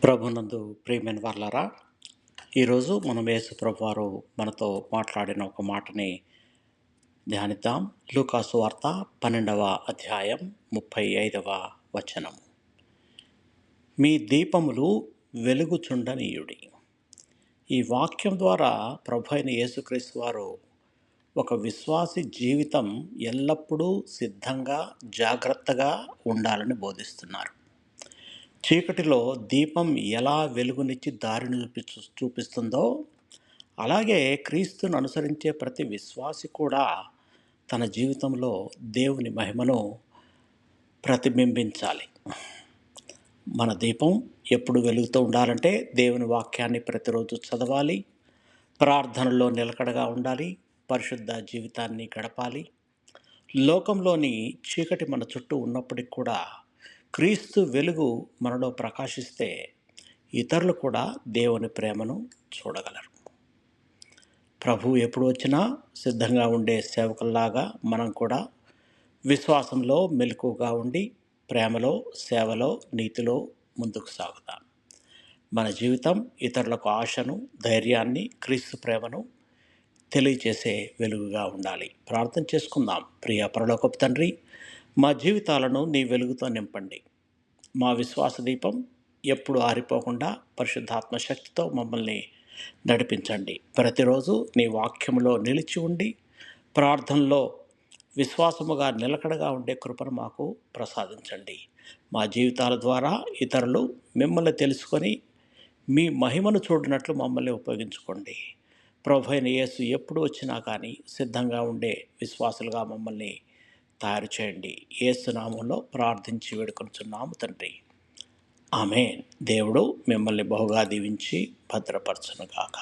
ప్రభునందు ప్రియమైన వాళ్ళారా, ఈరోజు మనం యేసు ప్రభువారు మనతో మాట్లాడిన ఒక మాటని ధ్యానిద్దాం. లూకాసు వార్త 12వ అధ్యాయం 35వ వచనం. మీ దీపములు వెలుగుచుండనీయుడి. ఈ వాక్యం ద్వారా ప్రభు అయిన యేసుక్రీస్తు వారు ఒక విశ్వాసి జీవితం ఎల్లప్పుడూ సిద్ధంగా జాగ్రత్తగా ఉండాలని బోధిస్తున్నారు. చీకటిలో దీపం ఎలా వెలుగునిచ్చి దారిని చూపిస్తుందో, అలాగే క్రీస్తును అనుసరించే ప్రతి విశ్వాసి కూడా తన జీవితంలో దేవుని మహిమను ప్రతిబింబించాలి. మన దీపం ఎప్పుడు వెలుగుతూ ఉండాలంటే దేవుని వాక్యాన్ని ప్రతిరోజు చదవాలి, ప్రార్థనలో నిలకడగా ఉండాలి, పరిశుద్ధ జీవితాన్ని గడపాలి. లోకంలోని చీకటి మన చుట్టూ ఉన్నప్పటికి కూడా క్రీస్తు వెలుగు మనలో ప్రకాశిస్తే ఇతరులు కూడా దేవుని ప్రేమను చూడగలరు. ప్రభువు ఎప్పుడు వచ్చినా సిద్ధంగా ఉండే సేవకుల్లాగా మనం కూడా విశ్వాసంలో మెలకువగా ఉండి ప్రేమలో, సేవలో, నీతిలో ముందుకు సాగుతాం. మన జీవితం ఇతరులకు ఆశను, ధైర్యాన్ని, క్రీస్తు ప్రేమను తెలియచేసే వెలుగుగా ఉండాలి. ప్రార్థన చేసుకుందాం. ప్రియ పరలోకపు తండ్రి, మా జీవితాలను నీ వెలుగుతో నింపండి. మా విశ్వాస దీపం ఎప్పుడు ఆరిపోకుండా పరిశుద్ధాత్మ శక్తితో మమ్మల్ని నడిపించండి. ప్రతిరోజు నీ వాక్యంలో నిలిచి ఉండి ప్రార్థనలో విశ్వాసముగా నిలకడగా ఉండే కృపను మాకు ప్రసాదించండి. మా జీవితాల ద్వారా ఇతరులు మిమ్మల్ని తెలుసుకొని మీ మహిమను చూడనట్లు మమ్మల్ని ఉపయోగించుకోండి. ప్రభు అయిన యేసు ఎప్పుడు వచ్చినా కానీ సిద్ధంగా ఉండే విశ్వాసులుగా మమ్మల్ని తయారు చేయండి. యేసు నామంలో ప్రార్థించి వేడుకొనుచున్నాము తండ్రి. ఆమేన్. దేవుడు మిమ్మల్ని బహుగా దీవించి భద్రపరచునుగాక.